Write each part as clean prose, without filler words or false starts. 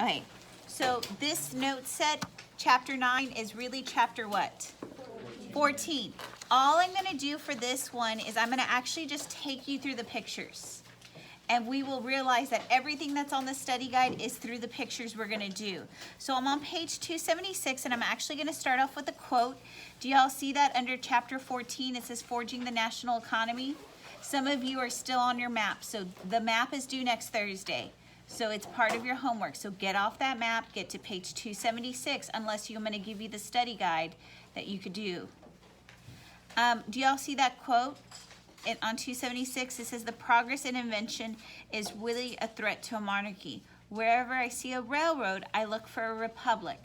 Okay, so this note set, chapter 9, is really chapter what? 14. All I'm going to do for this one is I'm going to actually just take you through the pictures. And we will realize that everything that's on the study guide is through the pictures we're going to do. So I'm on page 276, and I'm actually going to start off with a quote. Do y'all see that under chapter 14? It says Forging the National Economy. Some of you are still on your map. So the map is due next Thursday. So it's part of your homework. So get off that map, get to page 276, unless I'm going to give you the study guide that you could do. Do y'all see that quote? On 276, it says, the progress in invention is really a threat to a monarchy. Wherever I see a railroad, I look for a republic.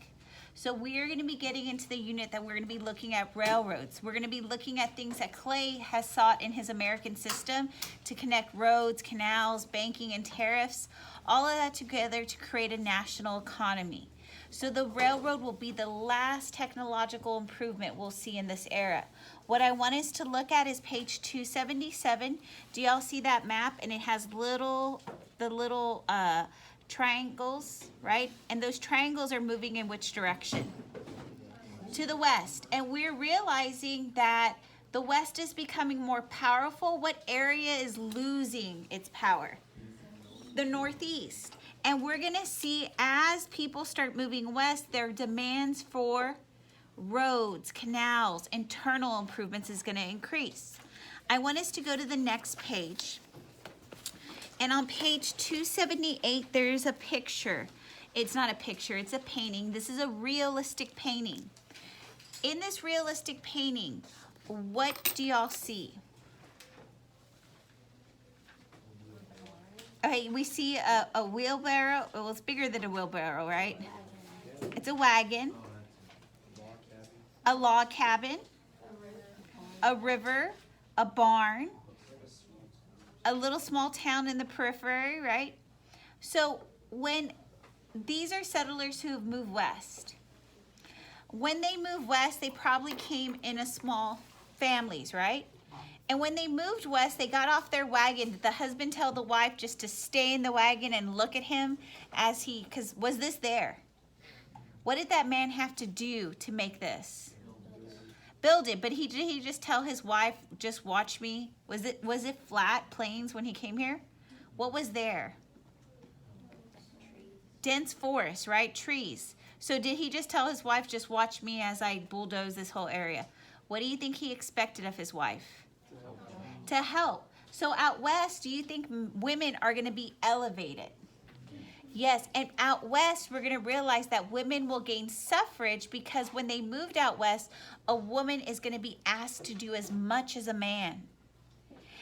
So we are going to be getting into the unit that we're going to be looking at railroads. We're going to be looking at things that Clay has sought in his American system to connect roads, canals, banking, and tariffs, all of that together to create a national economy. So the railroad will be the last technological improvement we'll see in this era. What I want us to look at is page 277. Do y'all see that map? And it has the little triangles, right? And those triangles are moving in which direction? To the west. And we're realizing that the west is becoming more powerful. What area is losing its power? The northeast. And we're going to see as people start moving west, their demands for roads, canals, internal improvements is going to increase. I want us to go to the next page. And on page 278, there's a picture. It's not a picture, it's a painting. This is a realistic painting. In this realistic painting, what do y'all see? Okay, we see a wheelbarrow. Well, it's bigger than a wheelbarrow, right? It's a wagon, a log cabin, a river, a barn, a little small town in the periphery, right? So when these are settlers who have moved west. When they moved west, they probably came in a small families, right? And when they moved west, they got off their wagon. Did the husband tell the wife just to stay in the wagon and look at him as he, because was this there? What did that man have to do to make this? Build it. But did he just tell his wife, just watch me? Was it flat plains when he came here? What was there? Dense forest, right? Trees. So did he just tell his wife, just watch me as I bulldoze this whole area? What do you think he expected of his wife? To help. So out west, do you think women are going to be elevated? Yes, and out west, we're going to realize that women will gain suffrage because when they moved out west, a woman is going to be asked to do as much as a man.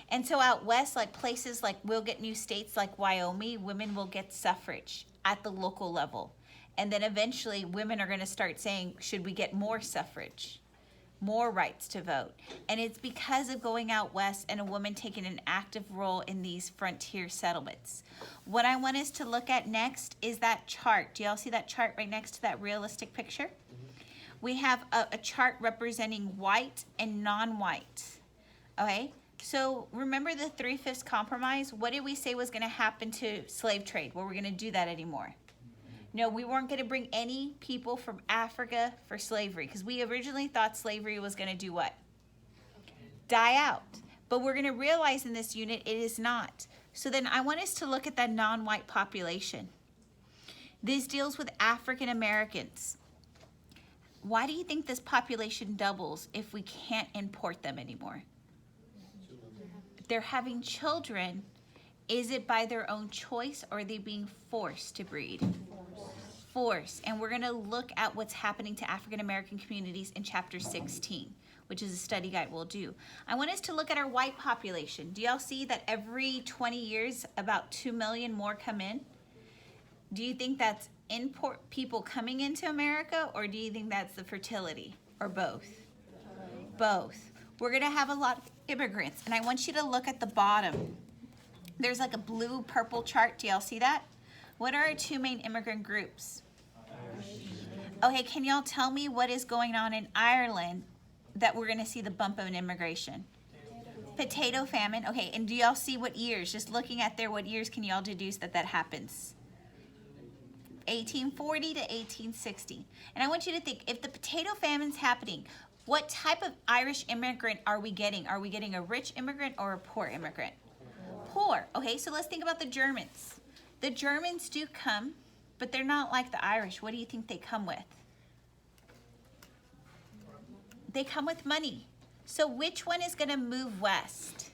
And so out west, like places like we'll get new states like Wyoming, women will get suffrage at the local level. And then eventually women are going to start saying, should we get more suffrage? More rights to vote. And it's because of going out west and a woman taking an active role in these frontier settlements. What I want us to look at next is that chart. Do y'all see that chart right next to that realistic picture? We have a chart representing white and non-white. Okay, so remember the 3/5 compromise? What did we say was going to happen to slave trade? Well, we're going to do that anymore. No, we weren't going to bring any people from Africa for slavery because we originally thought slavery was going to do what? Die out. But we're going to realize in this unit it is not. So then I want us to look at that non-white population. This deals with African Americans. Why do you think this population doubles if we can't import them anymore? If they're having children, is it by their own choice or are they being forced to breed? Force. And we're going to look at what's happening to African American communities in chapter 16, which is a study guide we'll do. I want us to look at our white population. Do y'all see that every 20 years about 2 million more come in? Do you think that's import people coming into America or do you think that's the fertility or both? Both. We're going to have a lot of immigrants and I want you to look at the bottom. There's like a blue purple chart. Do y'all see that? What are our two main immigrant groups? Okay, can y'all tell me what is going on in Ireland that we're going to see the bump of an immigration? Potato famine. Okay, and do y'all see what years? Just looking at there, what years can y'all deduce that that happens? 1840 to 1860. And I want you to think, if the potato famine's happening, what type of Irish immigrant are we getting? Are we getting a rich immigrant or a poor immigrant? Poor. Okay, so let's think about the Germans. The Germans do come, but they're not like the Irish. What do you think they come with? They come with money. So which one is going to move west?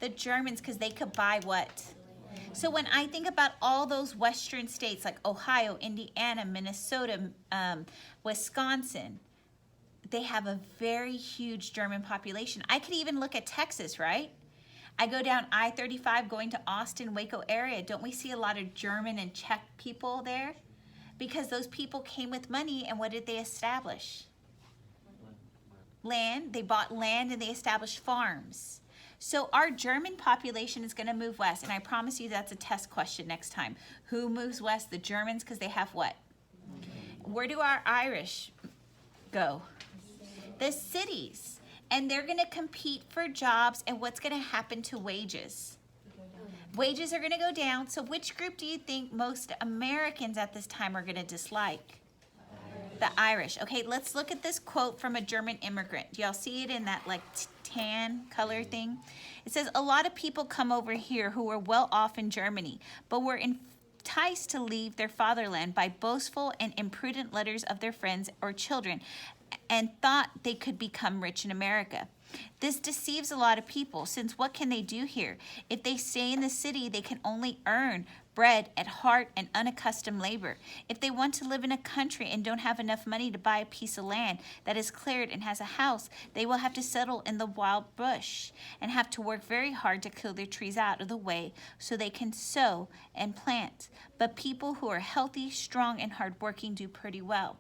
The Germans, because they could buy what? So when I think about all those western states like Ohio, Indiana, Minnesota, Wisconsin, they have a very huge German population. I could even look at Texas, right? I go down I-35 going to Austin, Waco area. Don't we see a lot of German and Czech people there? Because those people came with money, and what did they establish? Land. They bought land and they established farms. So our German population is going to move west, and I promise you that's a test question next time. Who moves west? The Germans, because they have what? Where do our Irish go? The cities. And they're going to compete for jobs, and what's going to happen to wages? Wages are going to go down. So which group do you think most Americans at this time are going to dislike? The Irish. Okay, let's look at this quote from a German immigrant. Do y'all see it in that like tan color thing? It says, a lot of people come over here who were well off in Germany, but were enticed to leave their fatherland by boastful and imprudent letters of their friends or children, and thought they could become rich in America. This deceives a lot of people, since what can they do here? If they stay in the city, they can only earn bread at hard and unaccustomed labor. If they want to live in a country and don't have enough money to buy a piece of land that is cleared and has a house, they will have to settle in the wild bush and have to work very hard to clear their trees out of the way so they can sow and plant. But people who are healthy, strong, and hardworking do pretty well.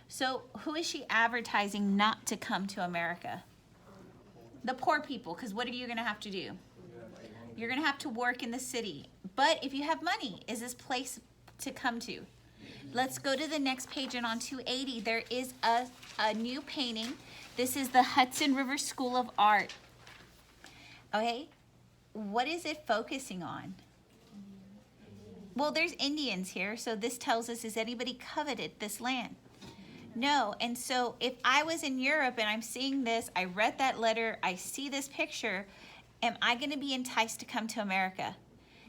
So who is she advertising not to come to America? The poor people, because what are you going to have to do? You're going to have to work in the city. But if you have money, is this place to come to? Let's go to the next page, and on 280, there is a new painting. This is the Hudson River School of Art. Okay, what is it focusing on? Well, there's Indians here, so this tells us, is anybody coveted this land? No. And so if I was in Europe and I'm seeing this, I read that letter, I see this picture, am I going to be enticed to come to America?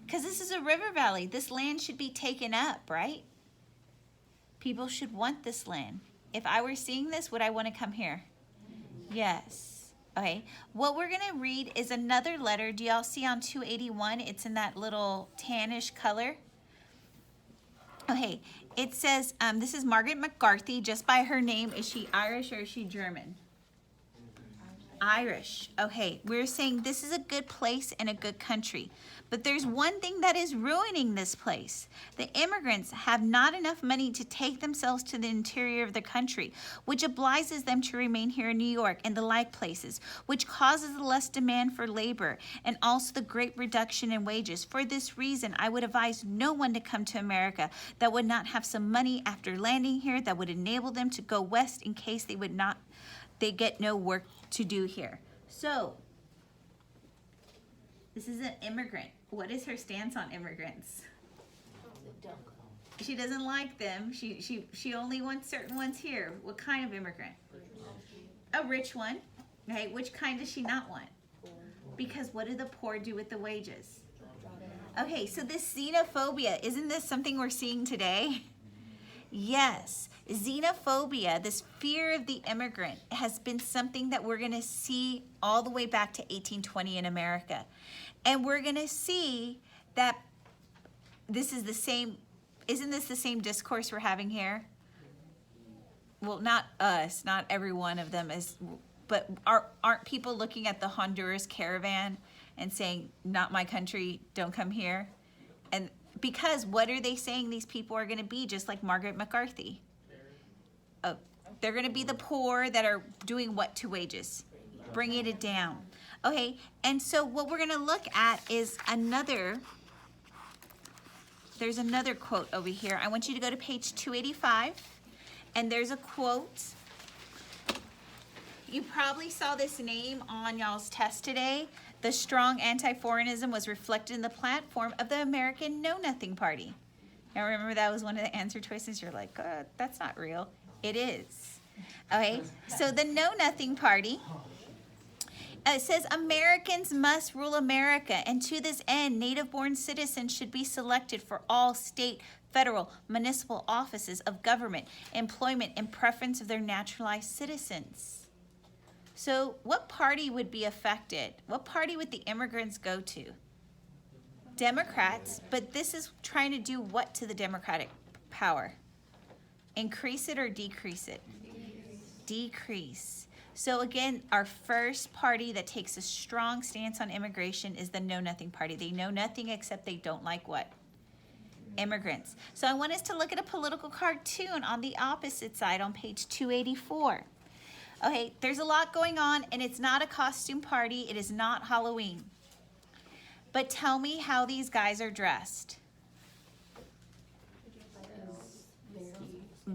Because this is a river valley. This land should be taken up, right? People should want this land. If I were seeing this, would I want to come here? Yes. Okay. What we're going to read is another letter. Do y'all see on 281? It's in that little tannish color. Okay. It says, this is Margaret McCarthy. Just by her name, is she Irish or is she German? Irish. Okay, we're saying this is a good place and a good country. But there's one thing that is ruining this place. The immigrants have not enough money to take themselves to the interior of the country, which obliges them to remain here in New York and the like places, which causes the less demand for labor and also the great reduction in wages. For this reason, I would advise no one to come to America that would not have some money after landing here that would enable them to go west in case they get no work to do here. So, this is an immigrant. What is her stance on immigrants? She doesn't like them. She only wants certain ones here. What kind of immigrant? A rich one. Okay, which kind does she not want? Because what do the poor do with the wages? Okay, so this xenophobia, isn't this something we're seeing today? Yes, xenophobia, this fear of the immigrant, has been something that we're going to see all the way back to 1820 in America. And we're going to see that this is the same, isn't this the same discourse we're having here? Well, not us, not every one of them is, but aren't people looking at the Honduras caravan and saying, not my country, don't come here? And because what are they saying these people are going to be, just like Margaret McCarthy? Oh, they're going to be the poor that are doing what to wages? Bringing it down. Okay, and so what we're going to look at is there's another quote over here. I want you to go to page 285, and there's a quote. You probably saw this name on y'all's test today. The strong anti-foreignism was reflected in the platform of the American Know Nothing Party. Now remember that was one of the answer choices. You're like, that's not real. It is. Okay, so the Know Nothing Party. It says Americans must rule America, and to this end, native-born citizens should be selected for all state, federal, municipal offices of government, employment, in preference of their naturalized citizens. So what party would be affected? What party would the immigrants go to? Democrats, but this is trying to do what to the Democratic power? Increase it or decrease it? Decrease. So again, our first party that takes a strong stance on immigration is the Know Nothing Party. They know nothing except they don't like what? Immigrants. So I want us to look at a political cartoon on the opposite side on page 284. Okay, there's a lot going on, and it's not a costume party. It is not Halloween. But tell me how these guys are dressed.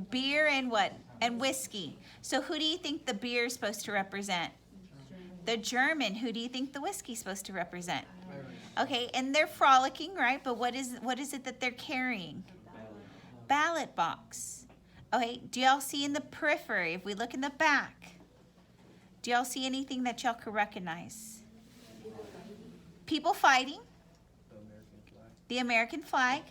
Beer and what? And whiskey. So who do you think the beer is supposed to represent? The German. Who do you think the whiskey is supposed to represent? Okay, and they're frolicking, right? But what is it that they're carrying? Ballot box. Okay, do y'all see in the periphery, if we look in the back, do y'all see anything that y'all could recognize? People fighting. The American flag.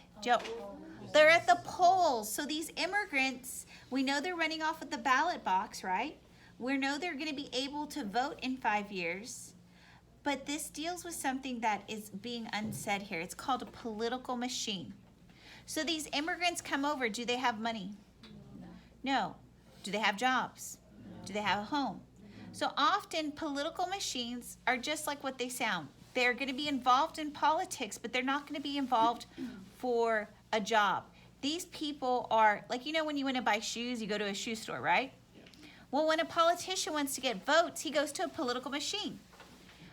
They're at the polls. So these immigrants, we know they're running off with the ballot box, right? We know they're going to be able to vote in 5 years. But this deals with something that is being unsaid here. It's called a political machine. So these immigrants come over. Do they have money? No. Do they have jobs? Do they have a home? So often political machines are just like what they sound. They're going to be involved in politics, but they're not going to be involved for a job. These people are, like, you know, when you want to buy shoes, you go to a shoe store, right? Well, when a politician wants to get votes, he goes to a political machine.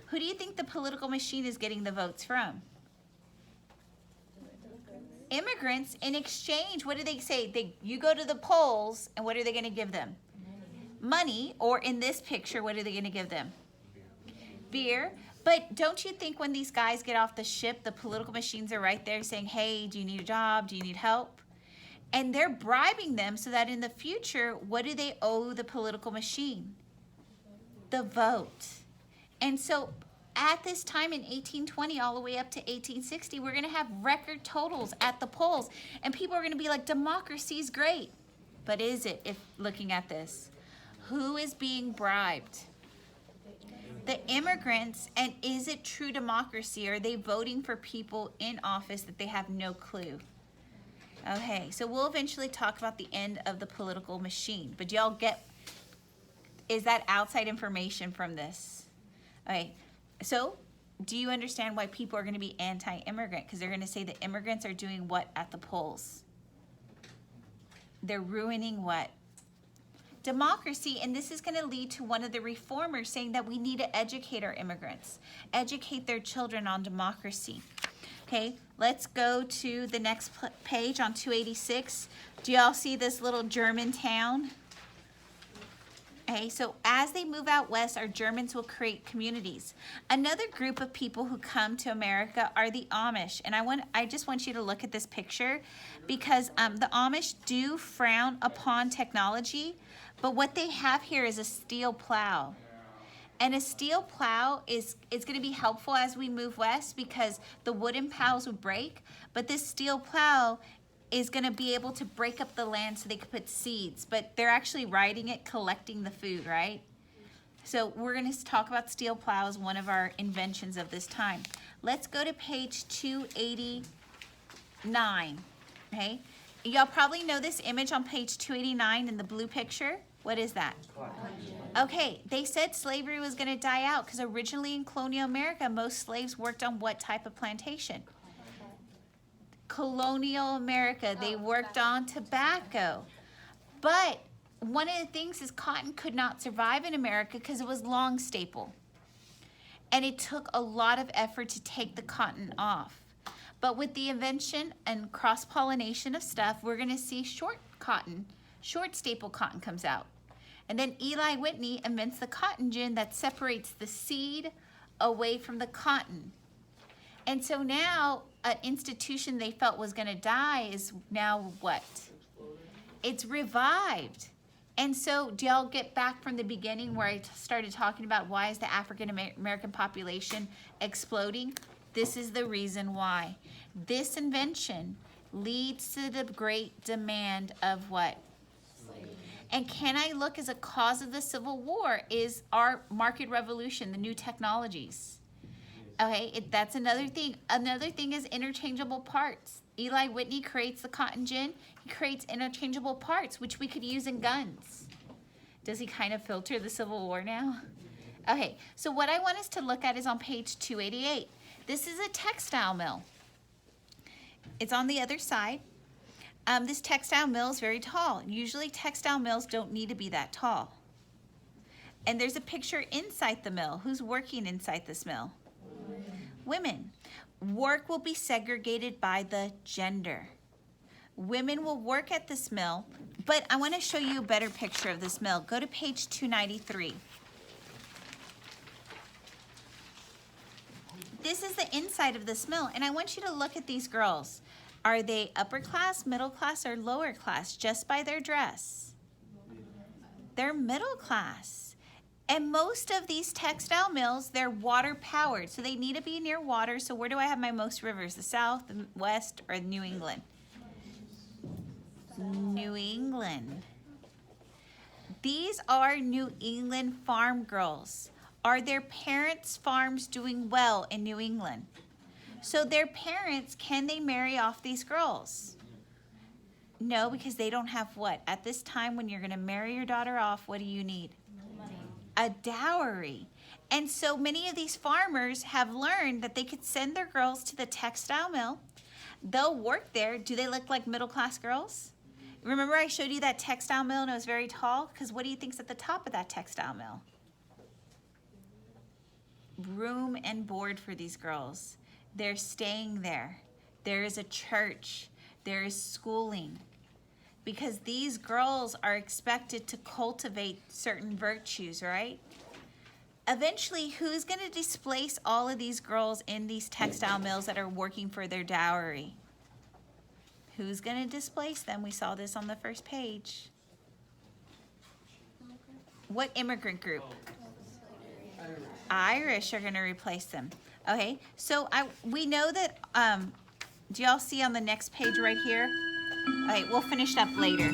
Who do you think the political machine is getting the votes from? Immigrants. In exchange, what do they say? You go to the polls, and what are they going to give them? Money, or in this picture, what are they going to give them? Beer. But don't you think when these guys get off the ship, the political machines are right there saying, hey, do you need a job? Do you need help? And they're bribing them so that in the future, what do they owe the political machine? The vote. And so at this time in 1820 all the way up to 1860, we're going to have record totals at the polls. And people are going to be like, democracy is great. But is it, if looking at this? Who is being bribed? The immigrants. And is it true democracy? Are they voting for people in office that they have no clue? Okay, so we'll eventually talk about the end of the political machine. But y'all get, is that outside information from this? Okay, so do you understand why people are going to be anti-immigrant? Because they're going to say the immigrants are doing what at the polls? They're ruining what? Democracy. And this is going to lead to one of the reformers saying that we need to educate our immigrants, educate their children on democracy. Okay, let's go to the next page on 286. Do y'all see this little German town? Okay, so as they move out west, our Germans will create communities. Another group of people who come to America are the Amish. And I just want you to look at this picture because the Amish do frown upon technology, but what they have here is a steel plow. And a steel plow is going to be helpful as we move west because the wooden plows would break, but this steel plow is going to be able to break up the land so they could put seeds, but they're actually riding it, collecting the food, right? So we're going to talk about steel plows, one of our inventions of this time. Let's go to page 289, okay? Y'all probably know this image on page 289 in the blue picture. What is that? Okay, they said slavery was going to die out because originally in colonial America, most slaves worked on what type of plantation? Colonial America, they worked on tobacco. But one of the things is cotton could not survive in America because it was long staple. And it took a lot of effort to take the cotton off. But with the invention and cross-pollination of stuff, we're going to see short staple cotton comes out. And then Eli Whitney invents the cotton gin that separates the seed away from the cotton. And so now an institution they felt was going to die is now what? It's revived. And so do y'all get back from the beginning where I started talking about why is the African American population exploding? This is the reason why. This invention leads to the great demand of what? Slavery. And can I look as a cause of the Civil War is our market revolution, the new technologies. Okay, that's another thing. Another thing is interchangeable parts. Eli Whitney creates the cotton gin. He creates interchangeable parts, which we could use in guns. Does he kind of filter the Civil War now? Okay, so what I want us to look at is on page 288. This is a textile mill. It's on the other side. This textile mill is very tall. Usually textile mills don't need to be that tall. And there's a picture inside the mill. Who's working inside this mill? Women. Work will be segregated by the gender. Women will work at this mill, but I want to show you a better picture of this mill. Go to page 293. This is the inside of this mill, and I want you to look at these girls. Are they upper class, middle class, or lower class just by their dress? They're middle class. And most of these textile mills, they're water powered, so they need to be near water. So where do I have my most rivers? The South, the West, or New England? New England. These are New England farm girls. Are their parents' farms doing well in New England? So their parents, can they marry off these girls? No, because they don't have what? At this time when you're going to marry your daughter off, what do you need? A dowry. And so many of these farmers have learned that they could send their girls to the textile mill. They'll work there. Do they look like middle class girls? Remember I showed you that textile mill and it was very tall? Because what do you think's at the top of that textile mill? Room and board for these girls. They're staying there. There is a church. There is schooling. Because these girls are expected to cultivate certain virtues, right? Eventually, who's going to displace all of these girls in these textile mills that are working for their dowry? Who's going to displace them? We saw this on the first page. What immigrant group? Irish are going to replace them. Okay, so we know that, do y'all see on the next page right here? All right, we'll finish up later.